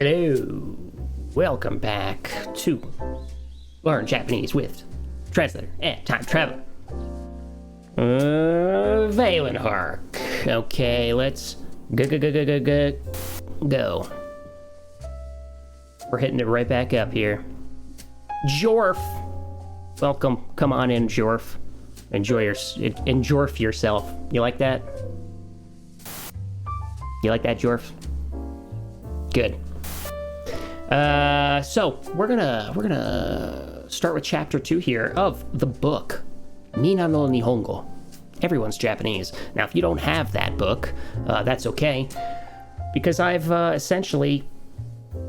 Hello, welcome back to Learn Japanese with Translator and Time Traveler, Valenhark. Okay, let's go. We're hitting it right back up here. Jorf, welcome. Come on in, Jorf. Enjorf yourself. You like that? You like that, Jorf? Good. So we're gonna start with chapter 2 here of the book Minna no Nihongo. Everyone's Japanese. Now, if you don't have that book, that's okay, because I've essentially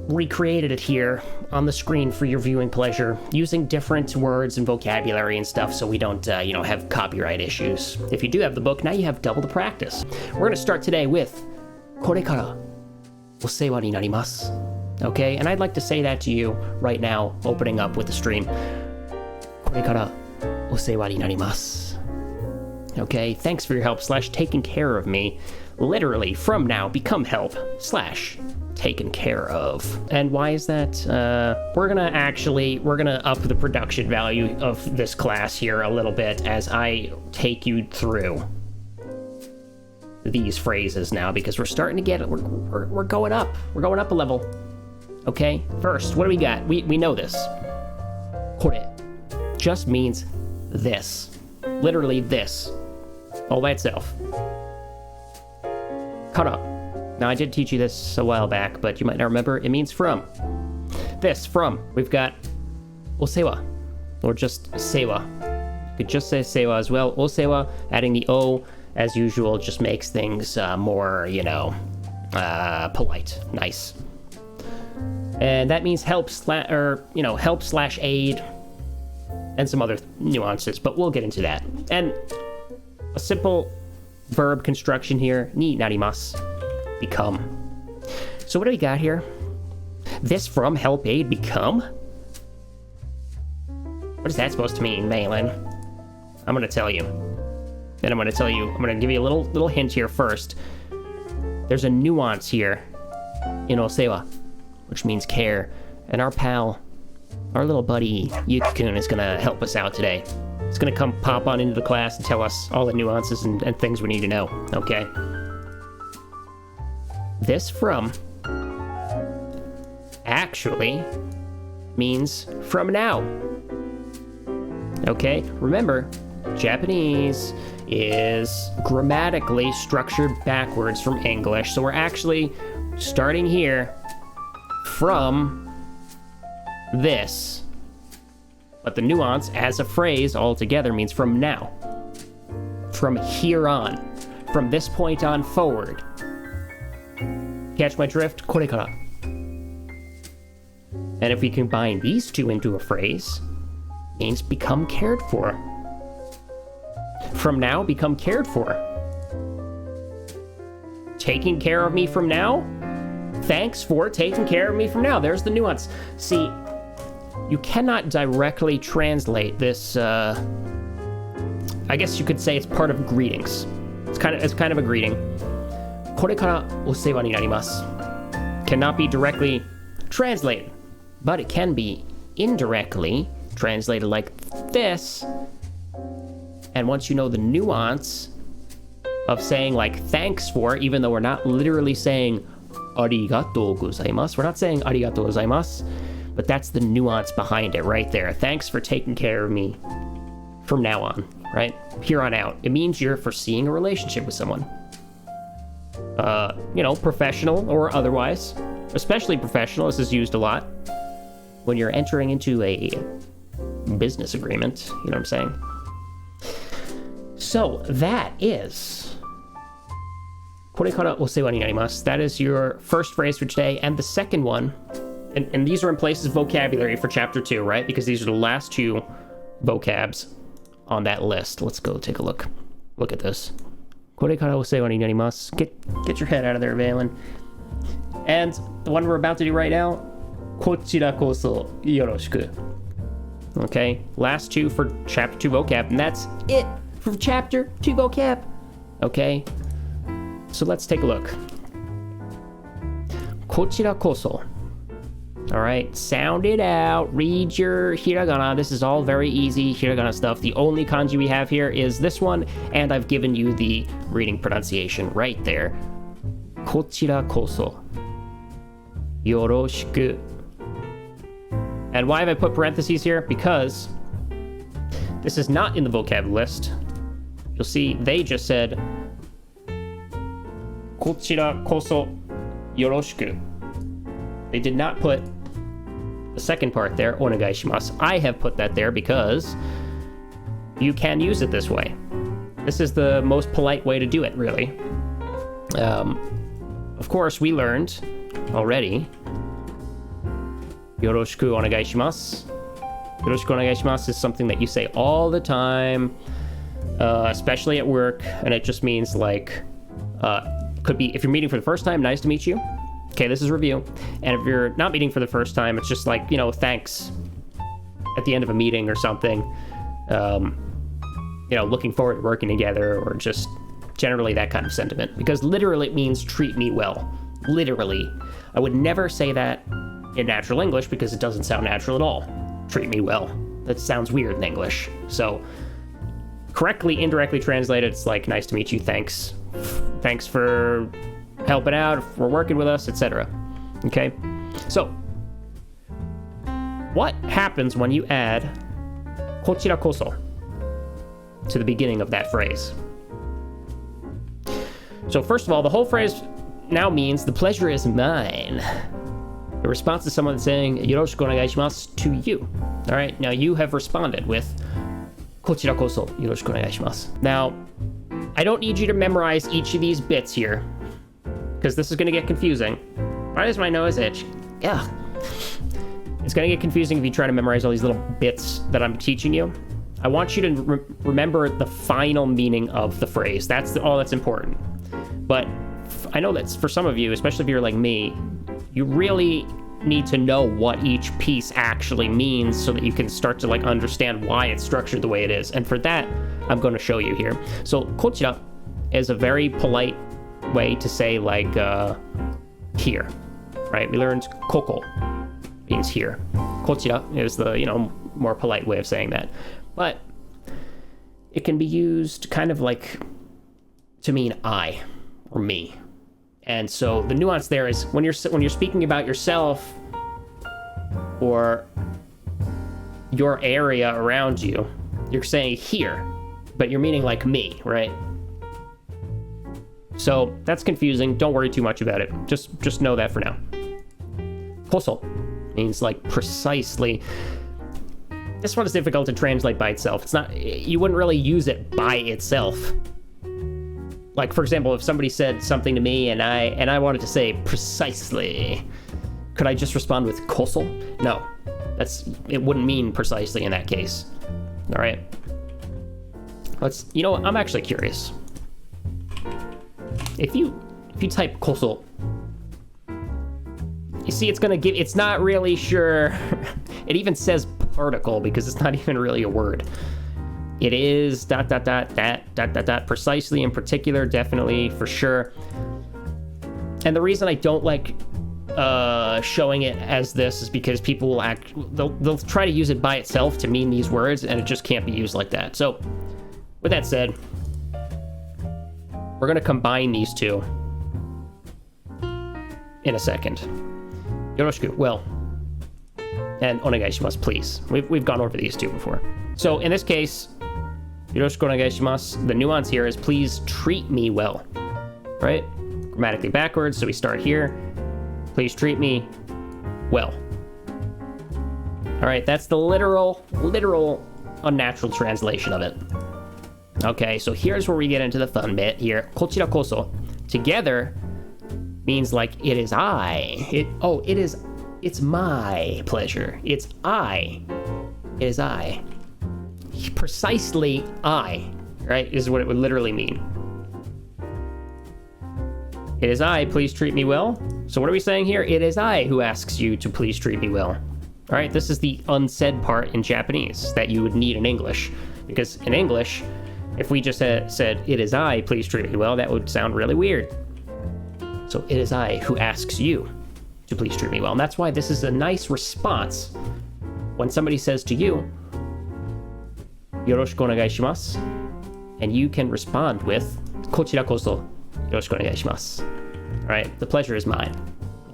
recreated it here on the screen for your viewing pleasure, using different words and vocabulary and stuff, so we don't, have copyright issues. If you do have the book, now you have double the practice. We're gonna start today with これからお世話になります. Okay, and I'd like to say that to you right now, opening up with the stream. これからお世話になります. Okay, thanks for your help / taking care of me. Literally, from now, become help / taken care of. And why is that? We're gonna up the production value of this class here a little bit as I take you through these phrases now, because we're starting to get, we're going up. We're going up a level. Okay, first, what do we got? We know this. これ just means this. Literally this. All by itself. から now, I did teach you this a while back, but you might not remember. It means from. This, from. We've got お世話 or just 世話. You could just say 世話 as well. お世話, adding the O, as usual, just makes things more, polite. Nice. And that means help / aid, and some other nuances, but we'll get into that. And a simple verb construction here, ni narimasu, become. So what do we got here? This, from, help, aid, become? What is that supposed to mean, Malin? I'm gonna tell you. Then I'm gonna give you a little hint here first. There's a nuance here in osewa, which means care, and our pal, our little buddy Yuki-kun, is gonna help us out today. He's gonna come pop on into the class and tell us all the nuances and things we need to know, okay? This, from, actually means from now. Okay, remember, Japanese is grammatically structured backwards from English, so we're actually starting here from this. But the nuance as a phrase altogether means from now. From here on. From this point on forward. Catch my drift? これから. And if we combine these two into a phrase, it means become cared for. From now, become cared for. Taking care of me from now? Thanks for taking care of me from now. There's the nuance. See, you cannot directly translate this, I guess you could say it's part of greetings. It's kind of a greeting. これからお世話になります cannot be directly translated, but it can be indirectly translated like this. And once you know the nuance of saying like thanks for, even though we're not literally saying ありがとうございます, we're not saying ありがとうございます, but that's the nuance behind it right there. Thanks for taking care of me from now on, right? Here on out. It means you're foreseeing a relationship with someone. Professional or otherwise. Especially professional. This is used a lot when you're entering into a business agreement. You know what I'm saying? So that is これからお世話になります. That is your first phrase for today. And the second one, and these are in places of vocabulary for chapter 2, right? Because these are the last two vocabs on that list. Let's go take a look. Look at this. これからお世話になります. Get your head out of there, Valen. And the one we're about to do right now, こちらこそよろしく. Okay, last two for chapter 2 vocab, and that's it for chapter 2 vocab. Okay, so let's take a look. こちらこそ All right, sound it out. Read your hiragana. This is all very easy hiragana stuff. The only kanji we have here is this one, and I've given you the reading pronunciation right there. こちらこそよろしく. And why have I put parentheses here? Because this is not in the vocab list. You'll see they just said こちらこそよろしく. They did not put the second part there, お願いします. I have put that there because you can use it this way. This is the most polite way to do it, really. Of course, we learned already よろしくお願いします. よろしくお願いします is something that you say all the time, especially at work, and it just means like, could be if you're meeting for the first time, nice to meet you. Okay, this is review. And if you're not meeting for the first time, it's just like, thanks at the end of a meeting or something. Looking forward to working together, or just generally that kind of sentiment. Because literally it means treat me well. Literally. I would never say that in natural English because it doesn't sound natural at all. Treat me well. That sounds weird in English. So correctly, indirectly translated, it's like, nice to meet you, thanks. Thanks for helping out, for working with us, etc. Okay? So, what happens when you add こちらこそ to the beginning of that phrase? So first of all, the whole phrase now means the pleasure is mine. The response is someone saying よろしくお願いします to you. All right, now you have responded with こちらこそよろしくお願いします. Now, I don't need you to memorize each of these bits here, because this is going to get confusing. Why does my nose itch? Yeah. It's going to get confusing if you try to memorize all these little bits that I'm teaching you. I want you to remember the final meaning of the phrase. That's all that's important. But I know that's for some of you, especially if you're like me, you really need to know what each piece actually means so that you can start to understand why it's structured the way it is. And for that, I'm going to show you here. So, こちら is a very polite way to say here, right? We learned ここ means here. こちら is the, more polite way of saying that. But it can be used kind of to mean I or me. And so the nuance there is when you're speaking about yourself or your area around you, you're saying here, but you're meaning like me, right? So that's confusing. Don't worry too much about it. Just know that for now. こそ means precisely. This one is difficult to translate by itself. It's not, you wouldn't really use it by itself. For example, if somebody said something to me and I wanted to say precisely, could I just respond with こそ? No, it wouldn't mean precisely in that case. All right. I'm actually curious. If you type こそ, you see it's not really sure. It even says particle because it's not even really a word. It is ... precisely, in particular, definitely, for sure. And the reason I don't like showing it as this is because people will they'll try to use it by itself to mean these words, and it just can't be used like that. So, with that said, we're going to combine these two in a second. Yoroshiku, well, and onegaishimasu, please. We've gone over these two before. So, in this case, yoroshiku onegaishimasu, the nuance here is please treat me well, right? Grammatically backwards, so we start here. Please treat me well. All right, that's the literal, unnatural translation of it. Okay, so here's where we get into the fun bit here. こちらこそ, together, means it is I. It's my pleasure. It is I. Precisely I, right, is what it would literally mean. It is I, please treat me well. So what are we saying here? It is I who asks you to please treat me well. All right, this is the unsaid part in Japanese that you would need in English. Because in English, if we just said, it is I, please treat me well, that would sound really weird. So it is I who asks you to please treat me well. And that's why this is a nice response when somebody says to you, よろしくお願いします, and you can respond with, こちらこそよろしくお願いします. All right, the pleasure is mine.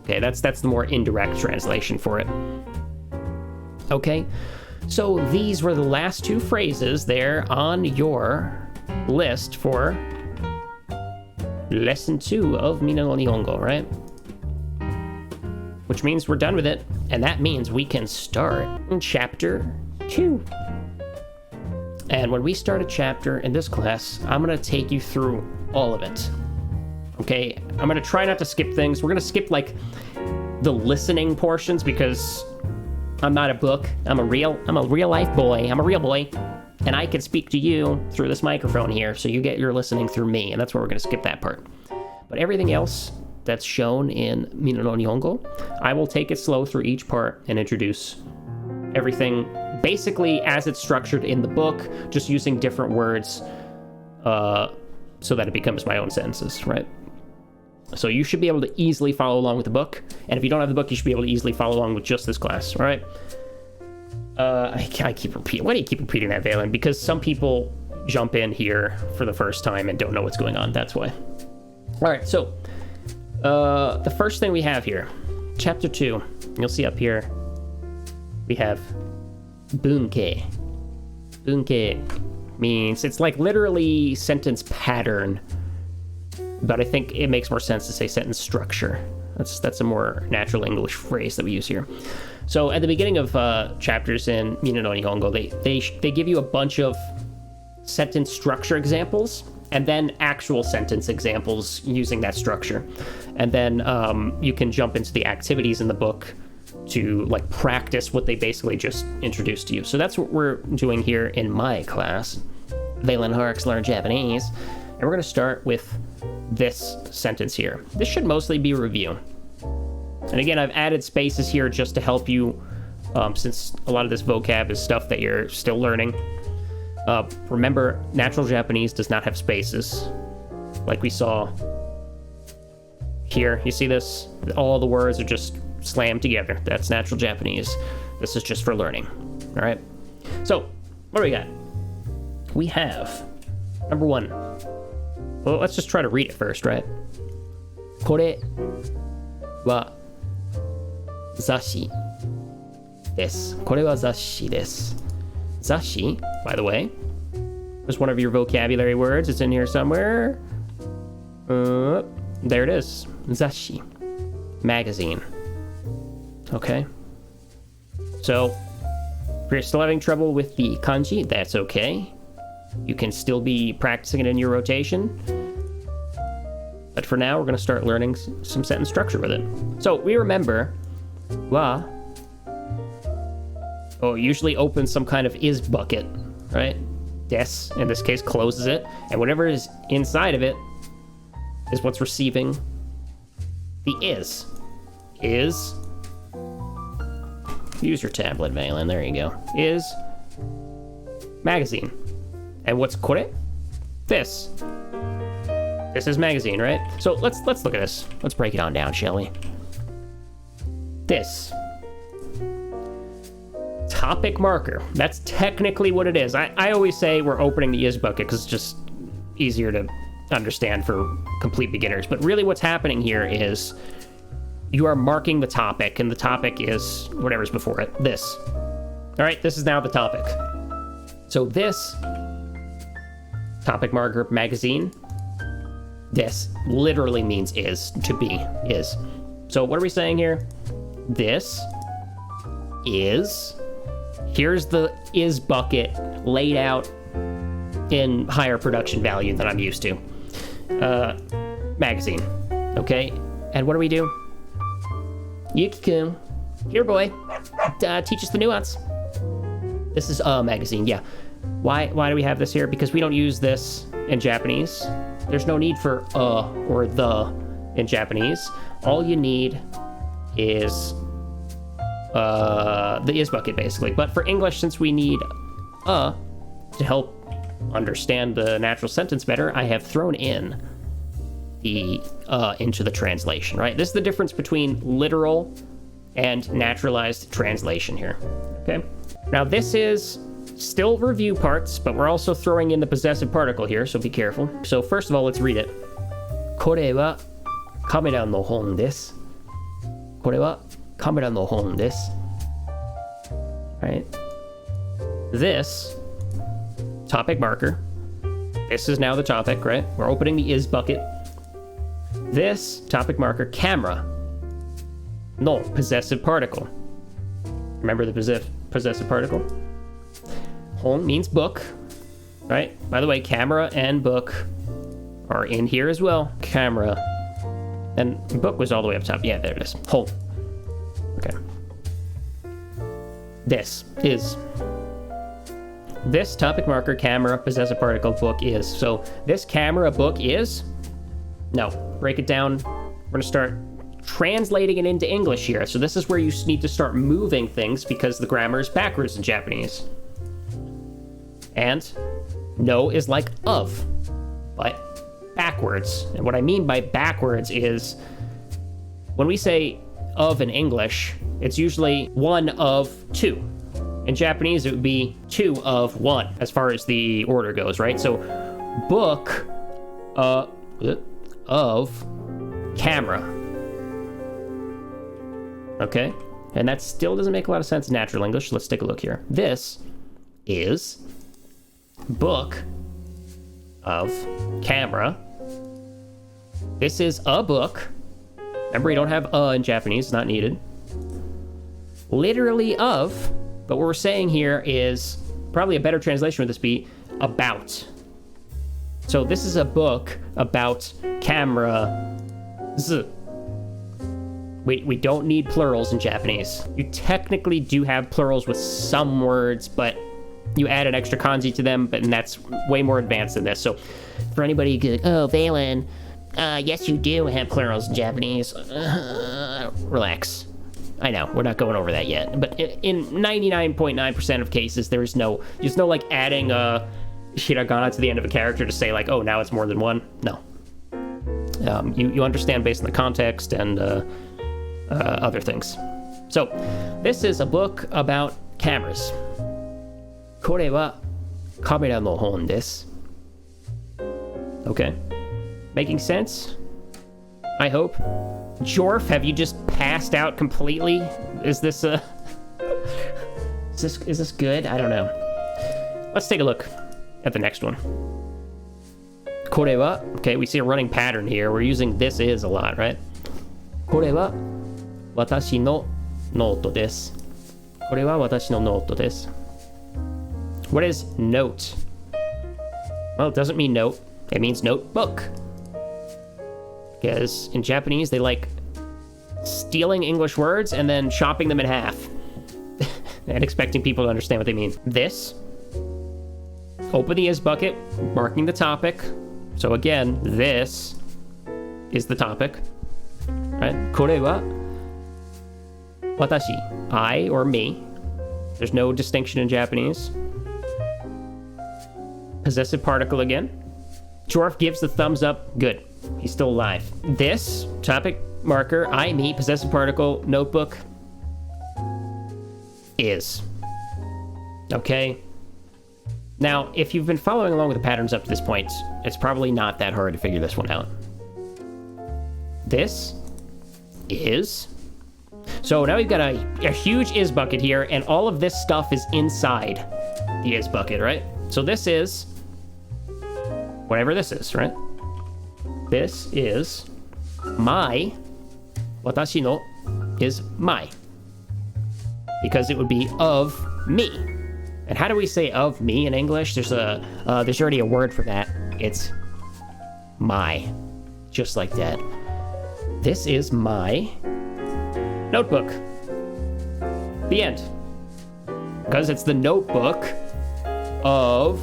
Okay, that's the more indirect translation for it. Okay, so these were the last two phrases there on your list for lesson 2 of Minna no Nihongo, right? Which means we're done with it, and that means we can start in chapter 2. And when we start a chapter in this class, I'm going to take you through all of it. Okay, I'm going to try not to skip things. We're going to skip, like, the listening portions because I'm not a book. I'm a real life boy. I'm a real boy. And I can speak to you through this microphone here, so you get your listening through me, and that's where we're going to skip that part. But everything else that's shown in Minna no Nihongo, I will take it slow through each part and introduce everything basically as it's structured in the book, just using different words so that it becomes my own sentences, right? So you should be able to easily follow along with the book, and if you don't have the book, you should be able to easily follow along with just this class, all right? I keep repeating. Why do you keep repeating that, Valen? Because some people jump in here for the first time and don't know what's going on. That's why. All right, so the first thing we have here, chapter 2, you'll see up here, we have bunke. Bunke means, it's like literally sentence pattern, but I think it makes more sense to say sentence structure. That's a more natural English phrase that we use here. So at the beginning of chapters in Minna no Nihongo, they give you a bunch of sentence structure examples, and then actual sentence examples using that structure. And then you can jump into the activities in the book to like practice what they basically just introduced to you. So that's what we're doing here in my class, Valen Harks Learn Japanese. And we're going to start with this sentence here. This should mostly be a review. And again, I've added spaces here just to help you, since a lot of this vocab is stuff that you're still learning. Remember, natural Japanese does not have spaces, like we saw here. You see this? All the words are just slammed together. That's natural Japanese. This is just for learning. All right? So, what do we got? We have, number 1. Well, let's just try to read it first, right? これは雑誌です。これは雑誌です。雑誌, by the way, is one of your vocabulary words. It's in here somewhere. There it is. 雑誌. Magazine. Okay. So, if you're still having trouble with the kanji, that's okay. You can still be practicing it in your rotation. But for now, we're going to start learning some sentence structure with it. So we remember, wa, usually opens some kind of is bucket, right? Des, in this case, closes it. And whatever is inside of it is what's receiving the is. Is. Use your tablet, Valen. There you go. Is magazine. And what's kore? This. This is magazine, right? So let's look at this. Let's break it on down, shall we? This. Topic marker. That's technically what it is. I always say we're opening the is bucket because it's just easier to understand for complete beginners. But really what's happening here is you are marking the topic, and the topic is whatever's before it. This. All right, this is now the topic. So this topic marker magazine, this literally means is, to be, is. So what are we saying here? This is, here's the is bucket laid out in higher production value than I'm used to. Magazine, okay? And what do we do? Yuki-kun, here boy, teach us the nuance. This is a magazine, yeah. Why do we have this here? Because we don't use this in Japanese. There's no need for or the in Japanese. All you need is the is bucket, basically. But for English, since we need to help understand the natural sentence better, I have thrown in the into the translation, right? This is the difference between literal and naturalized translation here, okay? Now this is still review parts, but we're also throwing in the possessive particle here, so be careful. So first of all, let's read it. これはカメラの本です。これはカメラの本です。Right? This topic marker. This is now the topic, right? We're opening the is bucket. This topic marker, camera. No, possessive particle. Remember the possessive particle? Hon means book, right? By the way, camera and book are in here as well. Camera. And book was all the way up top. Yeah, there it is. Hon. Okay. This is. This topic marker, camera, possessive particle, book is. So this camera book is. No, break it down. We're going to start translating it into English here. So this is where you need to start moving things because the grammar is backwards in Japanese. And no is like of, but backwards. And what I mean by backwards is when we say of in English, it's usually one of two. In Japanese, it would be two of one as far as the order goes, right? So book of camera. Okay? And that still doesn't make a lot of sense in natural English. Let's take a look here. This is book of camera. This is a book. Remember, you don't have in Japanese. It's not needed. Literally of, but what we're saying here is probably a better translation would this be about. So this is a book about camera. We don't need plurals in Japanese. You technically do have plurals with some words, but you add an extra kanji to them, and that's way more advanced than this. So for anybody who goes, oh, Valen, yes, you do have plurals in Japanese. Relax. I know, we're not going over that yet. But in 99.9% of cases, there's no like adding a hiragana to the end of a character to say like, oh, now it's more than one. No. You understand based on the context and other things. So this is a book about cameras. これはカメラの本です. Okay. Making sense? I hope. Jorf, have you just passed out completely? Is this is this good? I don't know. Let's take a look at the next one. これは, okay, we see a running pattern here. We're using this is a lot, right? これは私のノートです. これは私のノートです. What is note? Well, it doesn't mean note. It means notebook. Because in Japanese, they like stealing English words and then chopping them in half and expecting people to understand what they mean. This, open the is bucket, marking the topic. So again, this is the topic, right? これは私, I or me. There's no distinction in Japanese. Possessive particle again. Jorf gives the thumbs up. Good. He's still alive. This topic marker, I, me, possessive particle, notebook, is. Okay? Now, if you've been following along with the patterns up to this point, it's probably not that hard to figure this one out. This is. So now we've got a huge is bucket here, and all of this stuff is inside the is bucket, right? So this is whatever this is, right? This is my. Watashi no is my. Because it would be of me. And how do we say of me in English? There's already a word for that. It's my. Just like that. This is my notebook. The end. Because it's the notebook of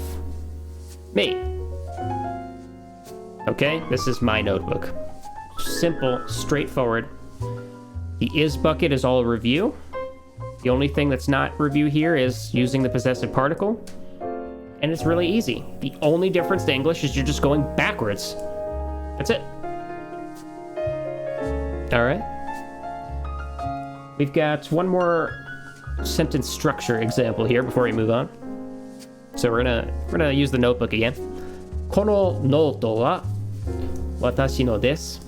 me. Okay, this is my notebook. Simple, straightforward. The is bucket is all review. The only thing that's not review here is using the possessive particle. And it's really easy. The only difference to English is you're just going backwards. That's it. All right. We've got one more sentence structure example here before we move on. So we're gonna use the notebook again. このノートは私のです.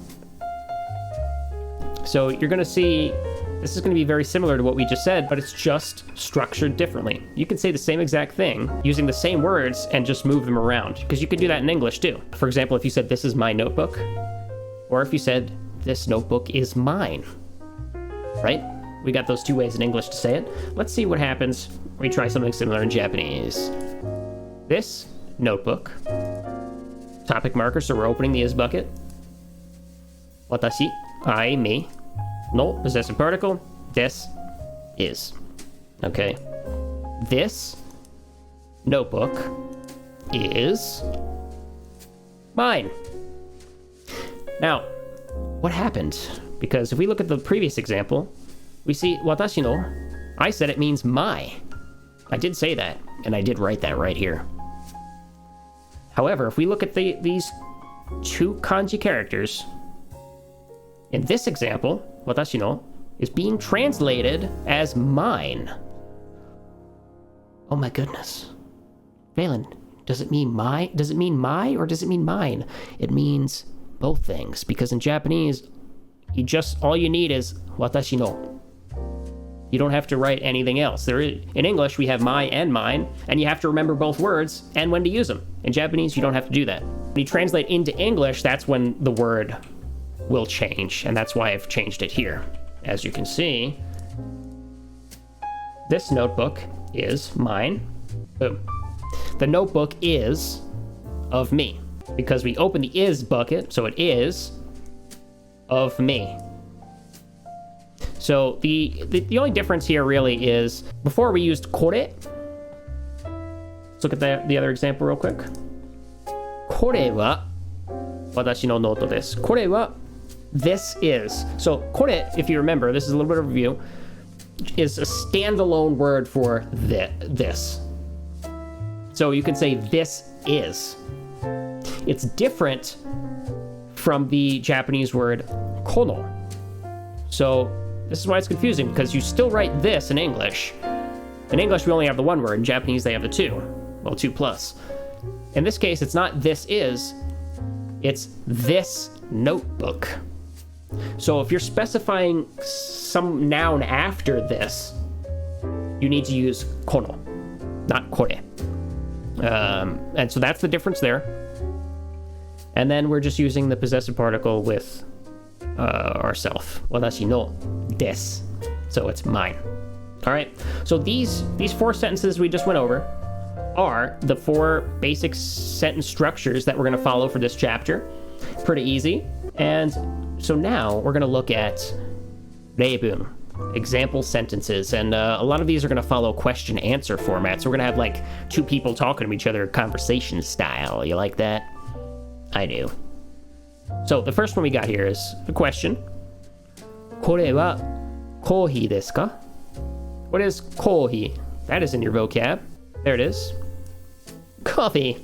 So you're gonna see this is gonna be very similar to what we just said, but it's just structured differently. You can say the same exact thing using the same words and just move them around, because you could do that in English too. For example, if you said this is my notebook, or if you said this notebook is mine, right? We got those two ways in English to say it. Let's see what happens when we try something similar in Japanese. This notebook, topic marker, so we're opening the is bucket. Watashi, I, me. No, possessive particle. This is. Okay. This notebook is mine. Now, what happened? Because if we look at the previous example, we see watashi no. I said it means my. I did say that, and I did write that right here. However, if we look at these two kanji characters, in this example, watashi no is being translated as mine. Oh my goodness. Valen, does it mean my? Does it mean my or does it mean mine? It means both things, because in Japanese, all you need is watashi no. You don't have to write anything else. In English, we have my and mine, and you have to remember both words and when to use them. In Japanese, you don't have to do that. When you translate into English, that's when the word will change, and that's why I've changed it here. As you can see, this notebook is mine. Boom. The notebook is of me, because we open the is bucket, so it is of me. So the only difference here really is, before we used kore. Let's look at the other example real quick. Kore wa watashi no noto desu. Kore wa this is. So kore, if you remember, this is a little bit of a review, is a standalone word for this. So you can say this is. It's different from the Japanese word kono. So this is why it's confusing, because you still write this in English. In English, we only have the one word. In Japanese, they have the two. Well, 2 plus. In this case, it's not this is, it's this notebook. So if you're specifying some noun after this, you need to use kono, not kore. And so that's the difference there. And then we're just using the possessive particle with ourself. Watashi no desu. So it's mine. All right. So these 4 sentences we just went over are the 4 basic sentence structures that we're going to follow for this chapter. Pretty easy. And so now we're going to look at reibun, example sentences, and a lot of these are going to follow question-answer format. So we're going to have like 2 people talking to each other, conversation style. You like that? I do. So the first one we got here is the question. これはコーヒーですか? What is kohi? That is in your vocab. There it is. Coffee.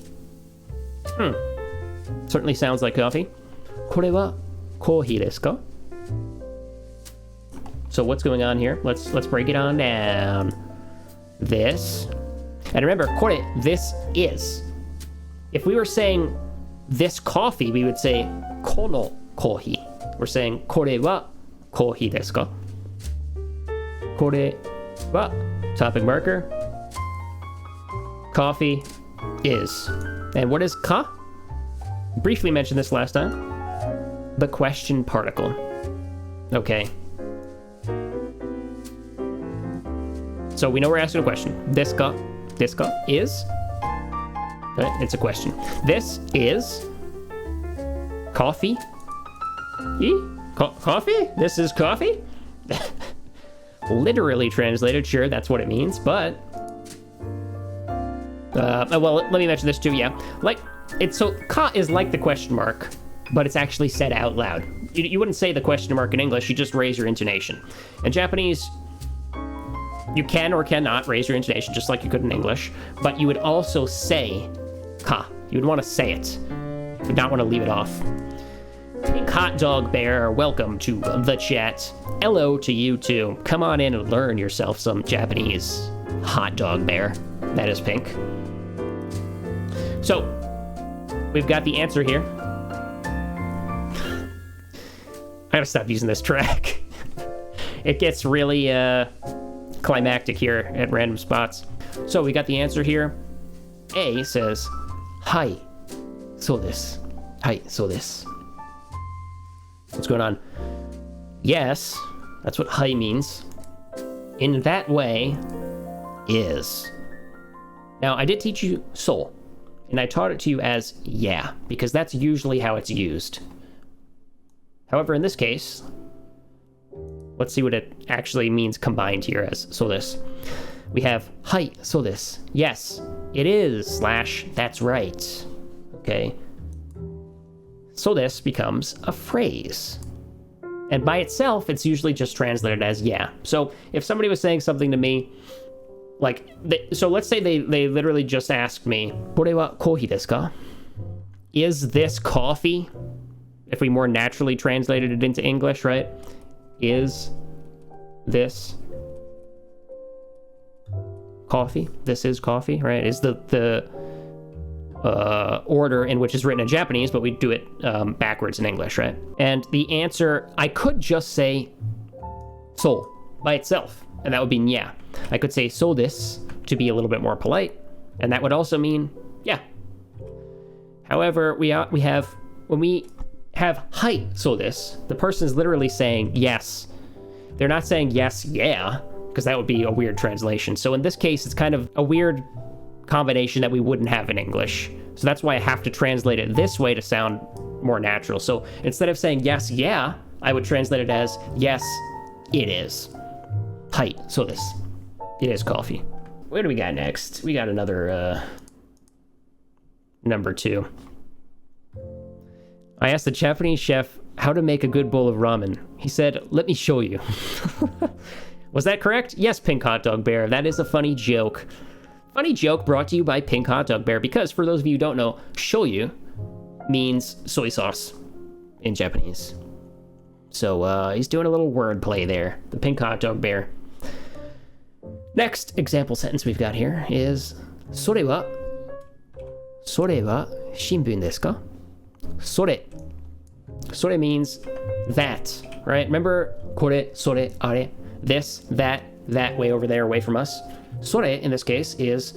Certainly sounds like coffee. これはコーヒーですか? So what's going on here? Let's break it on down. This. And remember, kore, this is. If we were saying this coffee, we would say kono kohi. We're saying これはコーヒーですか? これは topic marker. Coffee is. And what is ka? Briefly mentioned this last time. The question particle. Okay. So we know we're asking a question. Desu ka is. Right? It's a question. This is coffee. Coffee? This is coffee? Literally translated, sure, that's what it means, but well, let me mention this too. Yeah, like it's so ka is like the question mark, but it's actually said out loud. You wouldn't say the question mark in English, you just raise your intonation. In Japanese, you can or cannot raise your intonation just like you could in English, but you would also say ka. You would want to say it. You would not want to leave it off. In Hot Dog Bear, welcome to the chat. Hello to you too. Come on in and learn yourself some Japanese. Hot Dog Bear. That is Pink. So, we've got the answer here. I gotta stop using this track. It gets really climactic here at random spots. So we got the answer here. A says, Hai, so desu. Hai, so desu. What's going on? Yes, that's what hai means. In that way is. Now, I did teach you so, and I taught it to you as yeah, because that's usually how it's used. However, in this case, let's see what it actually means combined here as so desu. We have hai, so desu. Yes, it is, / that's right. Okay. So desu becomes a phrase. And by itself, it's usually just translated as yeah. So if somebody was saying something to me, like, so let's say they literally just asked me, これはコーヒーですか? Is this coffee? If we more naturally translated it into English, right? Is this coffee? This is coffee, right? Is the order in which is written in Japanese, but we do it backwards in English, right? And the answer, I could just say so by itself, and that would mean yeah. I could say so desu to be a little bit more polite, and that would also mean yeah. However, when we have hai so desu, the person's literally saying yes. They're not saying yes, yeah, because that would be a weird translation. So in this case, it's kind of a weird combination that we wouldn't have in English. So that's why I have to translate it this way to sound more natural. So instead of saying yes, yeah, I would translate it as yes, it is. Hai, so desu. It is coffee. What do we got next? We got another number 2. I asked the Japanese chef how to make a good bowl of ramen. He said, let me show you. Was that correct? Yes, Pink Hot Dog Bear. That is a funny joke. Funny joke brought to you by Pink Hot Dog Bear, because for those of you who don't know, shoyu means soy sauce in Japanese. So he's doing a little wordplay there. The Pink Hot Dog Bear. Next example sentence we've got here is それは新聞ですか? それ means that, right? Remember これ、それ、あれ, this, that way over there away from us. それ in this case is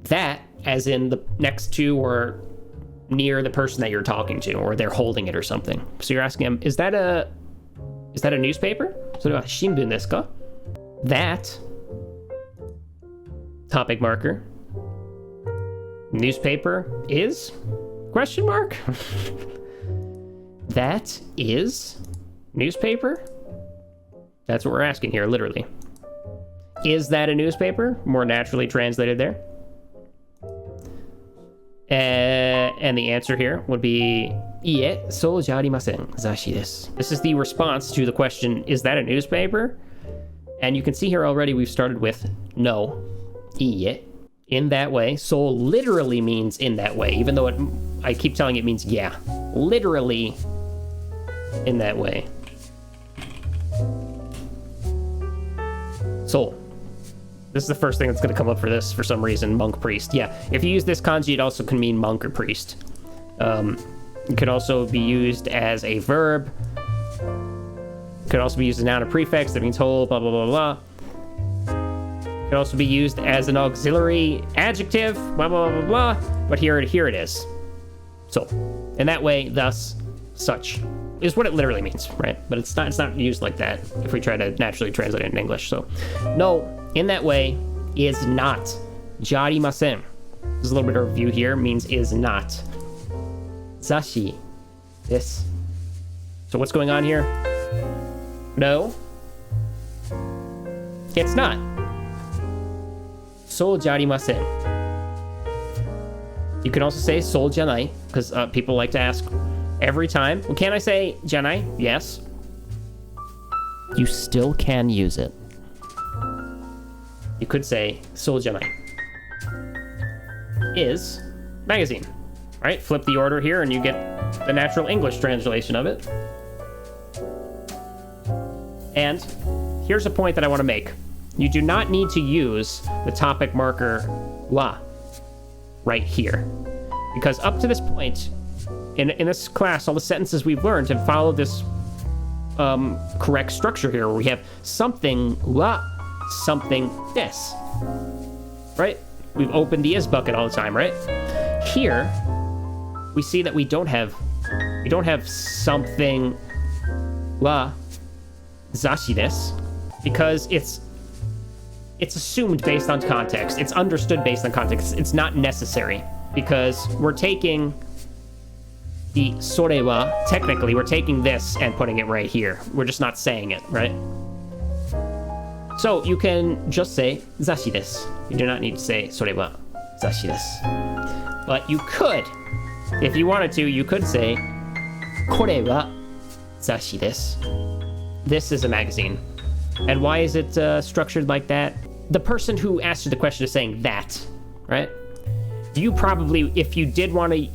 that, as in the next to or near the person that you're talking to, or they're holding it or something. So you're asking him, is that a newspaper? それは新聞ですか? That topic marker newspaper is question mark. That is newspaper? That's what we're asking here, literally. Is that a newspaper? More naturally translated there. And the answer here would be いえ、そうじゃありません。雑誌です. This is the response to the question, is that a newspaper? And you can see here already we've started with no. いいえ. In that way. So literally means in that way, even though I keep telling it means yeah. Literally in that way. So this is the first thing that's going to come up for this for some reason. Monk, priest. Yeah, if you use this kanji, it also can mean monk or priest. It could also be used as a verb. It could also be used as a noun or prefix that means whole, blah, blah, blah, blah. It could also be used as an auxiliary adjective, blah, blah, blah, blah, blah. But here it is. So, in that way, thus, such is what it literally means, right? But it's not used like that if we try to naturally translate it in English. So, no, in that way, is not. Jarimasen. There's a little bit of review here, means is not. Zashi. This. So what's going on here? No. It's not. So jarimasen. You can also say so janai, because people like to ask every time. Well, can I say janai? Yes. You still can use it. You could say so janai. Is magazine, right, flip the order here and you get the natural English translation of it. And here's a point that I want to make. You do not need to use the topic marker wa right here. Because up to this point, in this class, all the sentences we've learned have followed this correct structure here, where we have something wa, something this, right? We've opened the is bucket all the time, right? Here, we see that we don't have something wa zashi desu, because it's assumed based on context. It's understood based on context. It's not necessary, because we're taking the sore wa, technically, we're taking this and putting it right here. We're just not saying it, right? So you can just say zashi desu. You do not need to say sore wa zashi desu. But you could, if you wanted to, you could say kore wa zashi desu. This is a magazine. And why is it structured like that? The person who asked you the question is saying that, right? You probably, if you did want to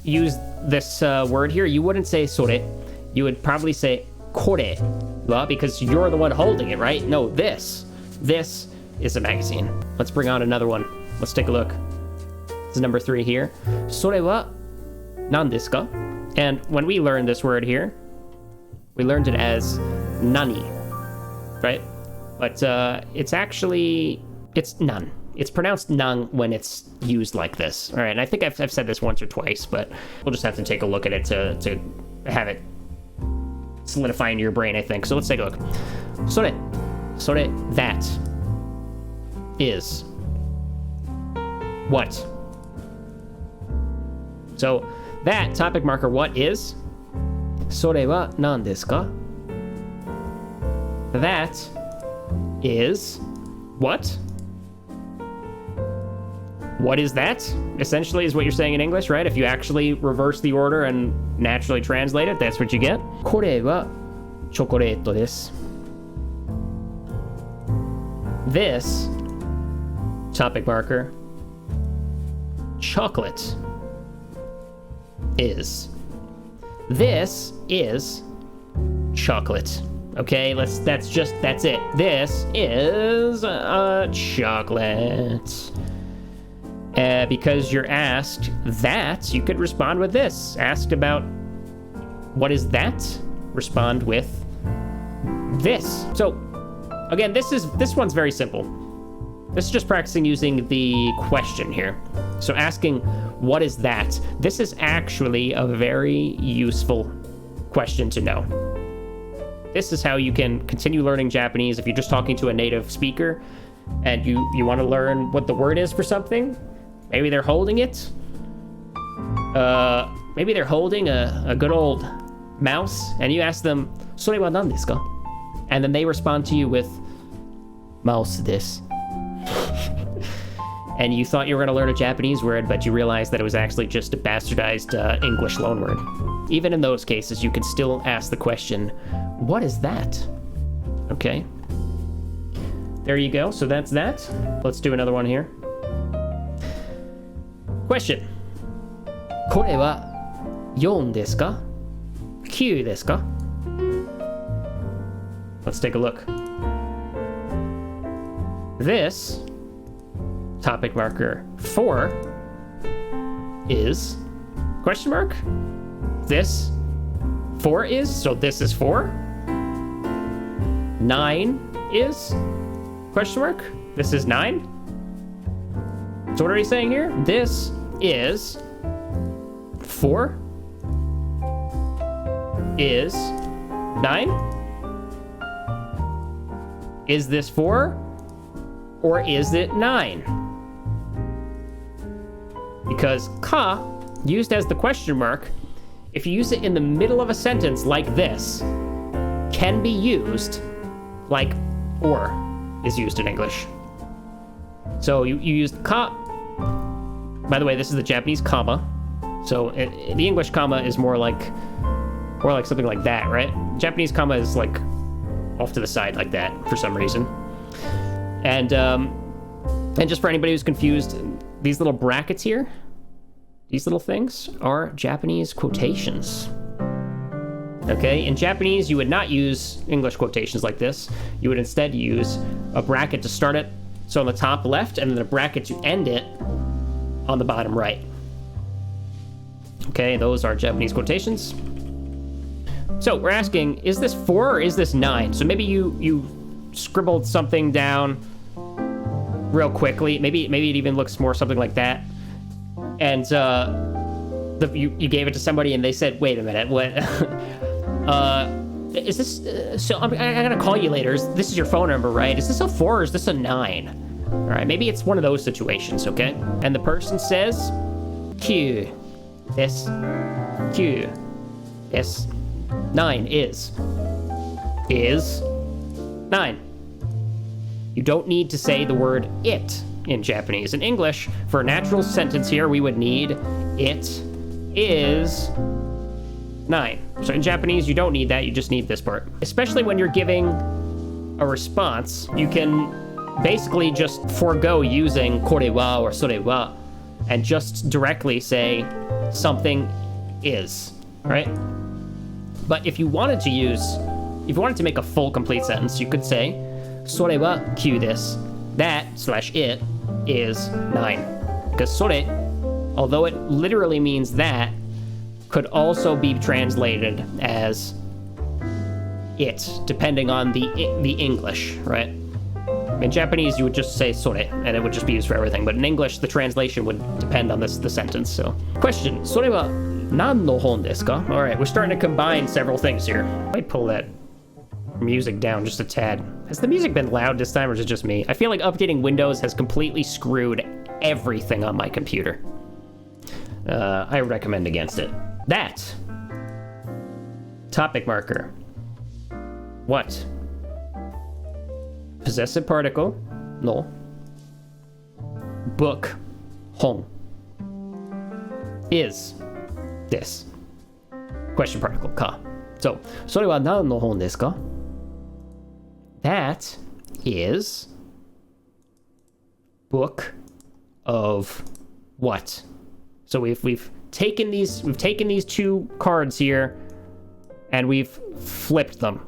use this word here, you wouldn't say sore. You would probably say kore wa, because you're the one holding it, right? No, this is a magazine. Let's bring on another one. Let's take a look. This is number 3 here. Sore wa nan desu ka? And when we learned this word here, we learned it as nani, right? But it's nan. It's pronounced nan when it's used like this. All right, and I think I've said this once or twice, but we'll just have to take a look at it to have it solidify in your brain, I think. So let's take a look. Sore, that is what? So that topic marker what is? Sore wa nan desu ka? That is what? What is that? Essentially is what you're saying in English, right? If you actually reverse the order and naturally translate it, that's what you get. Kore wa chocolate desu. This topic marker chocolate is. This is chocolate. Okay, that's it. This is chocolate. Because you're asked that, you could respond with this. Asked about what is that? Respond with this. So again, this one's very simple. This is just practicing using the question here. So asking what is that? This is actually a very useful question to know. This is how you can continue learning Japanese if you're just talking to a native speaker and you want to learn what the word is for something. Maybe they're holding it. Maybe they're holding a good old mouse, and you ask them, "Sore wa nan desu ka?" And then they respond to you with, "Mouse desu." And you thought you were going to learn a Japanese word, but you realized that it was actually just a bastardized English loanword. Even in those cases, you can still ask the question, "What is that?" Okay. There you go. So that's that. Let's do another one here. Question. これは4ですか? 9ですか? Let's take a look. This topic marker 4 is question mark. This 4 is, so this is 4. 9 is question mark. This is 9. So what are you saying here? This is 4 is 9. Is this 4 or is it 9? Because ka, used as the question mark, if you use it in the middle of a sentence like this, can be used like or is used in English. So you used ka. By the way, this is the Japanese comma. So the English comma is more like something like that, right? Japanese comma is like off to the side like that for some reason. And just for anybody who's confused, these little brackets here, These little things are Japanese quotations. Okay, in Japanese, you would not use English quotations like this. You would instead use a bracket to start it, so on the top left, and then a bracket to end it on the bottom right. Okay, those are Japanese quotations. So we're asking, is this 4 or is this 9? So maybe you scribbled something down real quickly. Maybe it even looks more something like that. And you gave it to somebody and they said, wait a minute, what? Is this, so I'm gonna call you later. This is your phone number, right? Is this a 4 or is this a 9? All right, maybe it's one of those situations, okay? And the person says, Q, this, Q, this, 9 is 9. You don't need to say the word it in Japanese. In English, for a natural sentence here, we would need it is 9. So in Japanese, you don't need that, you just need this part. Especially when you're giving a response, you can basically just forego using kore wa or sore wa and just directly say something is, right? But if you wanted to make a full complete sentence, you could say, それは9です. That/it is 9. Because それ, although it literally means that, could also be translated as it, depending on the English, right? In Japanese, you would just say それ, and it would just be used for everything. But in English, the translation would depend on the sentence. So, question, それは何の本ですか? All right, we're starting to combine several things here. I might pull that music down just a tad. Has the music been loud this time, or is it just me? I feel like updating Windows has completely screwed everything on my computer. I recommend against it. That. Topic marker. What? Possessive particle. No. Book. Hon. Is. This. Question particle. Ka. So, それは何の本ですか? That is book of what? So we've taken these two cards here and we've flipped them,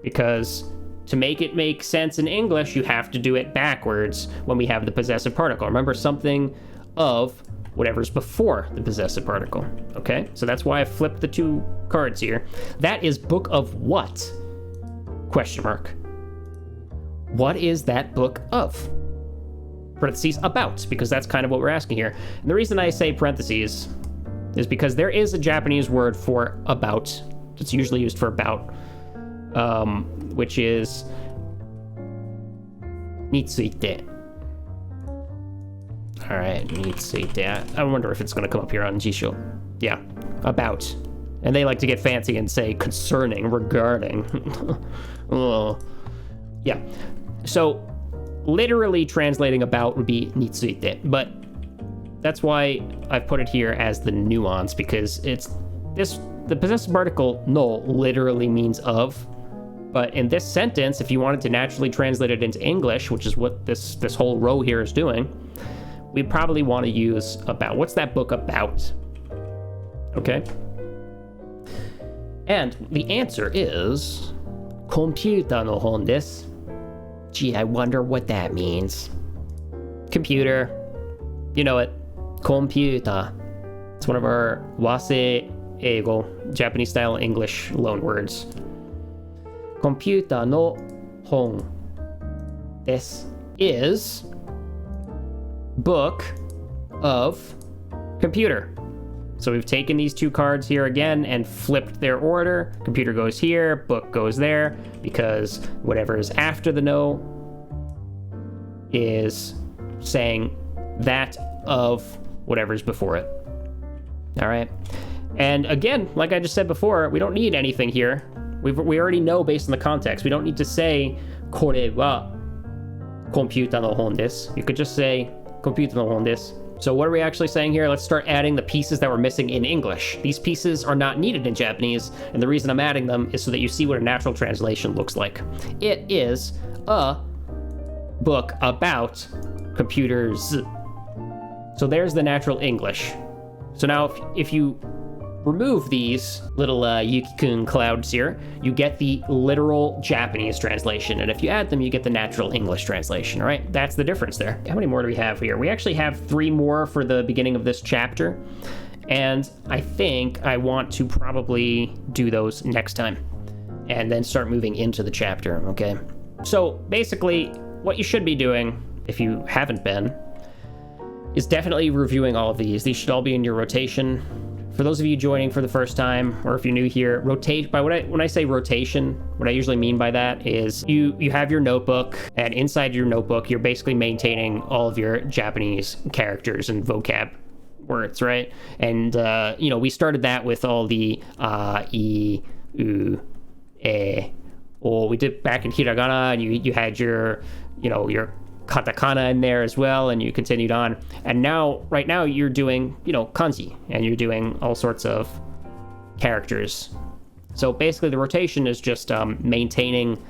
because to make it make sense in English, you have to do it backwards when we have the possessive particle. Remember, something of whatever's before the possessive particle. Okay, so that's why I flipped the two cards here. That is book of what? Question mark. What is that book of? Parentheses about, because that's kind of what we're asking here. And the reason I say parentheses is because there is a Japanese word for about. It's usually used for about, which is について. All right, について. I wonder if it's going to come up here on Jisho. Yeah, about. And they like to get fancy and say concerning, regarding. Oh. Yeah. So literally translating about would be について, but that's why I've put it here as the nuance, because the possessive particle no literally means of, but in this sentence, if you wanted to naturally translate it into English, which is what this whole row here is doing, we probably want to use about. What's that book about? Okay. And the answer is コンピューターの本です. Gee, I wonder what that means. Computer. You know it. Computer. It's one of our wase eigo, Japanese style English loan words. Computer no hon desu is book of computer. So we've taken these two cards here again and flipped their order. Computer goes here, book goes there, because whatever is after the no is saying that of whatever's before it. All right. And again, like I just said before, we don't need anything here. We already know based on the context. We don't need to say これはコンピューターの本です. You could just say コンピューターの本です. So what are we actually saying here? Let's start adding the pieces that we're missing in English. These pieces are not needed in Japanese, and the reason I'm adding them is so that you see what a natural translation looks like. It is a book about computers. So there's the natural English. So now if you remove these little Yuki-kun clouds here, you get the literal Japanese translation. And if you add them, you get the natural English translation, all right? That's the difference there. How many more do we have here? We actually have 3 more for the beginning of this chapter. And I think I want to probably do those next time and then start moving into the chapter, okay? So basically, what you should be doing, if you haven't been, is definitely reviewing all of these. These should all be in your rotation. For those of you joining for the first time, or if you're new here, rotate. When I say rotation, what I usually mean by that is you have your notebook, and inside your notebook, you're basically maintaining all of your Japanese characters and vocab words, right? And we started that with all the I, U, E, or we did back in hiragana, and you had your katakana in there as well, and you continued on. And right now you're doing, kanji, and you're doing all sorts of characters. So basically the rotation is just maintaining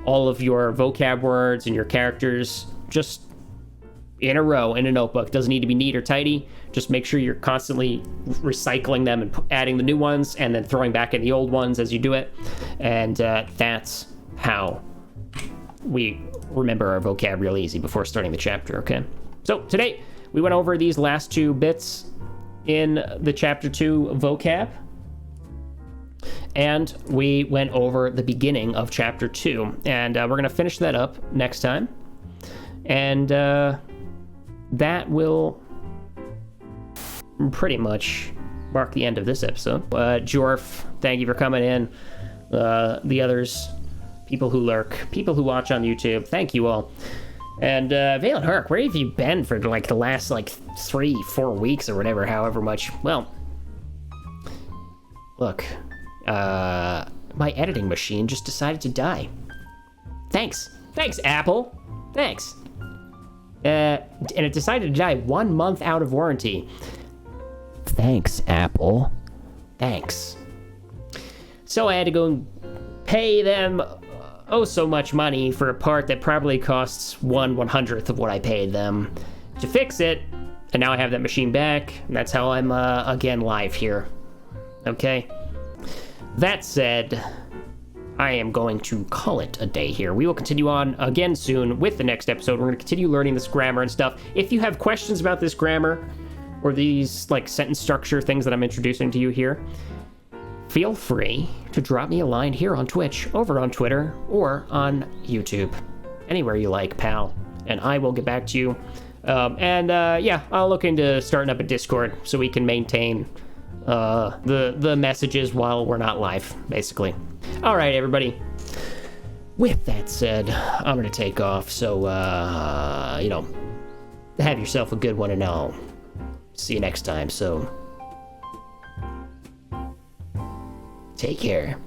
all of your vocab words and your characters just in a row in a notebook. Doesn't need to be neat or tidy. Just make sure you're constantly recycling them and adding the new ones and then throwing back in the old ones as you do it. And that's how we remember our vocab real easy before starting the chapter, okay? So today we went over these last 2 bits in the chapter 2 vocab, and we went over the beginning of chapter 2, and we're gonna finish that up next time, and that will pretty much mark the end of this episode. Jorf, thank you for coming in. The others, people who lurk, people who watch on YouTube, thank you all. And Valen Herc, where have you been for the last 3-4 weeks or whatever, however much? Well, look, my editing machine just decided to die. Thanks, Apple, thanks. And it decided to die 1 month out of warranty. Thanks, Apple, thanks. So I had to go and pay them so much money for a part that probably costs 1/100th of what I paid them to fix it, and now I have that machine back, and that's how I'm again live here. Okay, that said, I am going to call it a day here. We will continue on again soon with the next episode. We're going to continue learning this grammar and stuff. If you have questions about this grammar or these sentence structure things that I'm introducing to you here, feel free to drop me a line here on Twitch, over on Twitter, or on YouTube. Anywhere you like, pal. And I will get back to you. Yeah, I'll look into starting up a Discord so we can maintain the messages while we're not live, basically. All right, everybody. With that said, I'm going to take off. So, have yourself a good one, and I'll see you next time. So, take care.